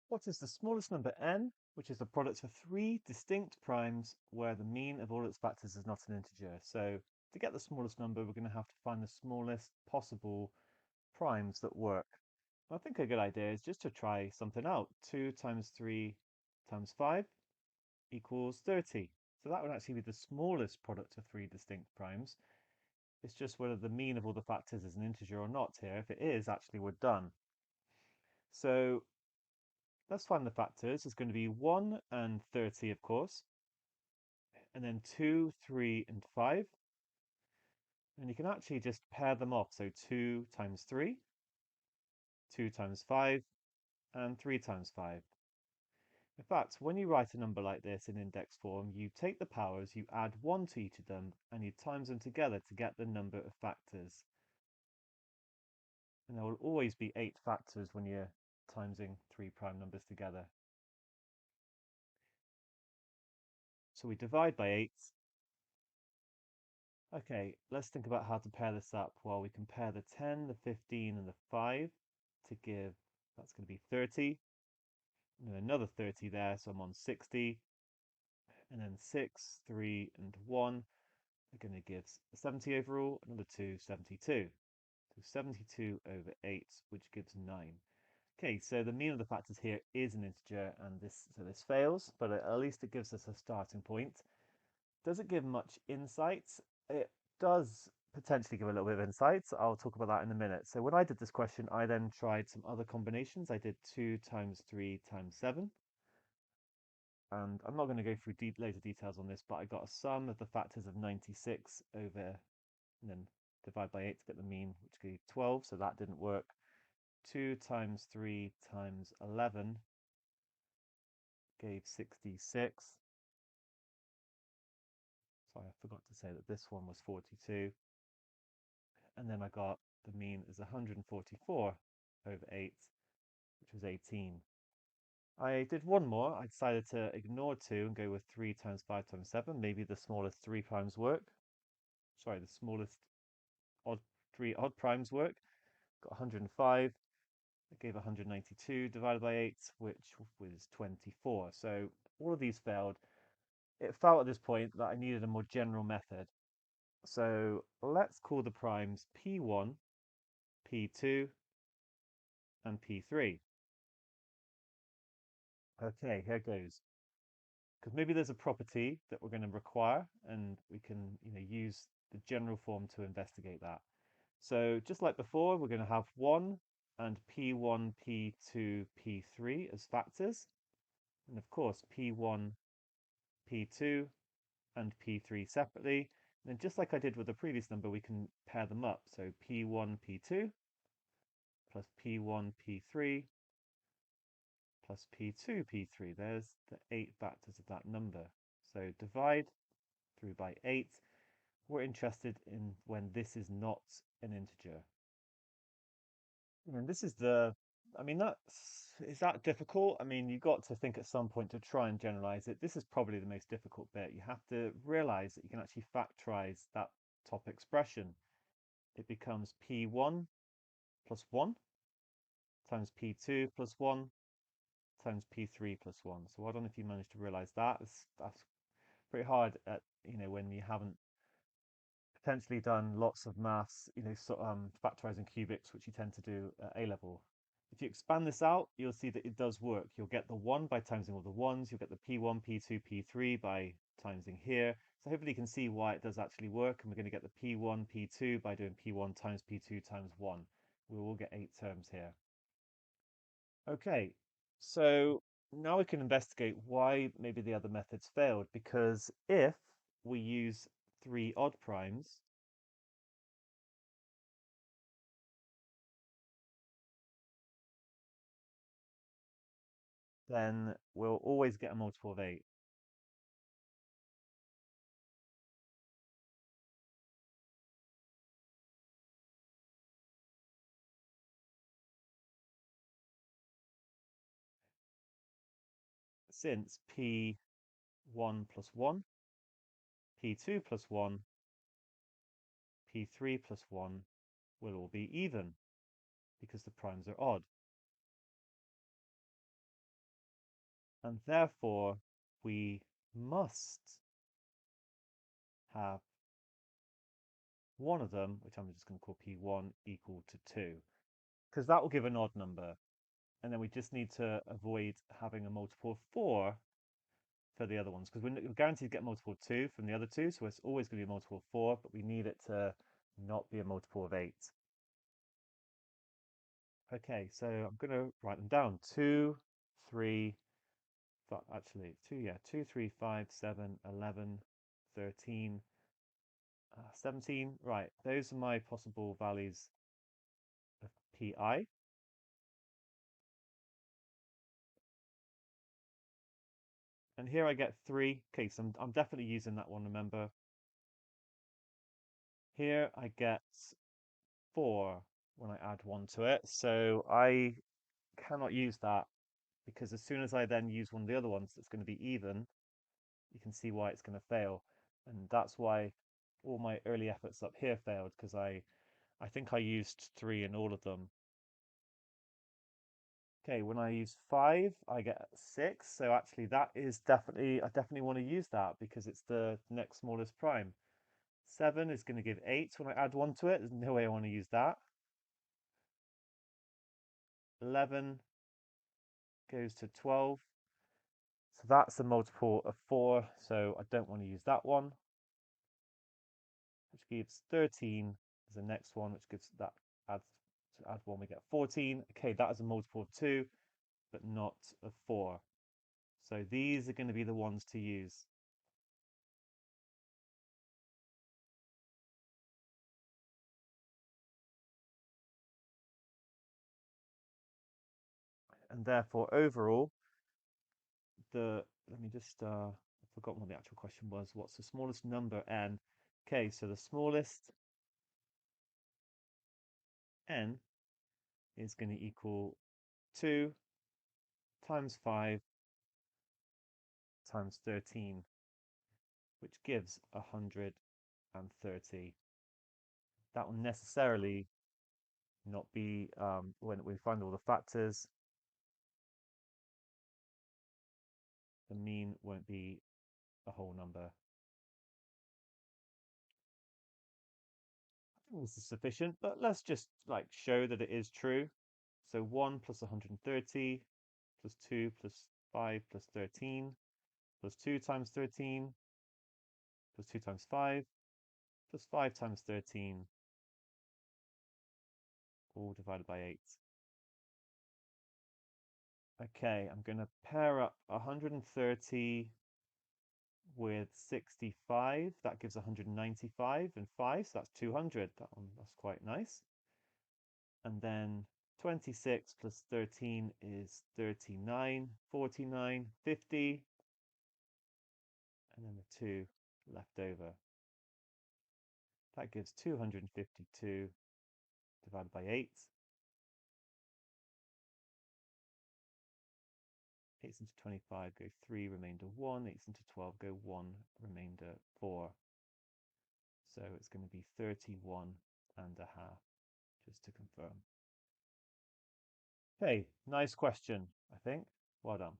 What is the smallest number n, which is the product of three distinct primes where the mean of all its factors is not an integer? So to get the smallest number, we're going to have to find the smallest possible primes that work. I think a good idea is just to try something out. 2 times 3 times 5 equals 30. So that would actually be the smallest product of three distinct primes. It's just whether the mean of all the factors is an integer or not here. If it is, actually we're done. So let's find the factors. It's going to be 1 and 30, of course, and then 2, 3, and 5. And you can actually just pair them off. So 2 times 3, 2 times 5, and 3 times 5. In fact, when you write a number like this in index form, you take the powers, you add 1 to each of them, and you times them together to get the number of factors. And there will always be 8 factors when you're timesing 3 prime numbers together. So we divide by 8. Okay, let's think about how to pair this up. Well, we compare the 10, the 15, and the 5 to give, that's going to be 30. And then another 30 there, so I'm on 60. And then 6, 3, and 1 are going to give 70 overall, another 2, 72. So 72 over 8, which gives 9. Okay, so the mean of the factors here is an integer, and this fails, but at least it gives us a starting point. Does it give much insight? It does potentially give a little bit of insight. I'll talk about that in a minute. So when I did this question, I then tried some other combinations. I did 2 times 3 times 7. And I'm not going to go through loads of details on this, but I got a sum of the factors of 96 over, and then divide by 8 to get the mean, which gave 12. So that didn't work. 2 times 3 times 11 gave 66. Sorry, I forgot to say that this one was 42. And then I got the mean is 144 over 8, which was 18. I did one more. I decided to ignore 2 and go with 3 times 5 times 7. Maybe the smallest 3 primes work. Sorry, the smallest odd 3 odd primes work. Got 105. It gave 192 divided by 8, which was 24. So all of these failed. It felt at this point that I needed a more general method. So let's call the primes P1, P2, and P3. Okay, here goes. Because maybe there's a property that we're going to require, and we can, use the general form to investigate that. So just like before, we're going to have 1 and P1, P2, P3 as factors. And of course, P1, P2, and P3 separately. And then just like I did with the previous number, we can pair them up. So P1, P2 plus P1, P3 plus P2, P3. There's the 8 factors of that number. So divide through by 8. We're interested in when this is not an integer. And this is I mean, is that difficult? I mean, you got to think at some point to try and generalize it. This is probably the most difficult bit. You have to realize that you can actually factorize that top expression. It becomes P1 plus 1 times P2 plus 1 times P3 plus 1. So I don't know if you managed to realize that. That's pretty hard at, when you haven't potentially done lots of maths, factorizing cubics, which you tend to do at A level. If you expand this out, you'll see that it does work. You'll get the 1 by timesing all the 1s. You'll get the P1, P2, P3 by timesing here. So hopefully you can see why it does actually work. And we're going to get the P1, P2 by doing P1 times P2 times 1. We will get 8 terms here. Okay, so now we can investigate why maybe the other methods failed. Because if we use 3 odd primes, then we'll always get a multiple of 8. Since P1 plus 1, P2 plus 1, P3 plus 1 will all be even because the primes are odd. And therefore we must have one of them, which I'm just going to call P1, equal to 2, because that will give an odd number. And then we just need to avoid having a multiple of 4 for the other ones, because we're guaranteed to get multiple of 2 from the other two, so it's always going to be a multiple of 4, but we need it to not be a multiple of 8. Okay, so I'm going to write them down. 2, 3, actually, 2, yeah, 2, 3, 5, 7, 11, 13, 17. Right, those are my possible values of pi. And here I get 3. Okay, so I'm definitely using that one, remember. Here I get 4 when I add 1 to it. So I cannot use that because as soon as I then use one of the other ones that's going to be even, you can see why it's going to fail. And that's why all my early efforts up here failed, because I think I used 3 in all of them. Okay, when I use 5, I get 6. So actually that is I definitely want to use that because it's the next smallest prime. 7 is going to give 8 when I add 1 to it. There's no way I want to use that. 11 goes to 12. So that's a multiple of 4, so I don't want to use that one. Which gives 13 is the next one, which gives that, adds, to add 1 we get 14. Okay, that is a multiple of 2, but not of 4. So these are going to be the ones to use. And therefore, overall, let me just, I've forgotten what the actual question was. What's the smallest number n? Okay, so the smallest n is going to equal 2 times 5 times 13, which gives 130. That will necessarily not be, when we find all the factors, the mean won't be a whole number. I think this is sufficient, but let's just like show that it is true. So 1 plus 130 plus 2 plus 5 plus 13 plus 2 times 13 plus 2 times 5 plus 5 times 13, all divided by 8. Okay, I'm going to pair up 130 with 65. That gives 195 and 5, so that's 200. That's quite nice. And then 26 plus 13 is 39, 49, 50, and then the 2 left over. That gives 252 divided by 8. 8 into 25 go 3, remainder 1. 8 into 12 go 1, remainder 4. So it's going to be 31 and a half, just to confirm. Okay, nice question, I think. Well done.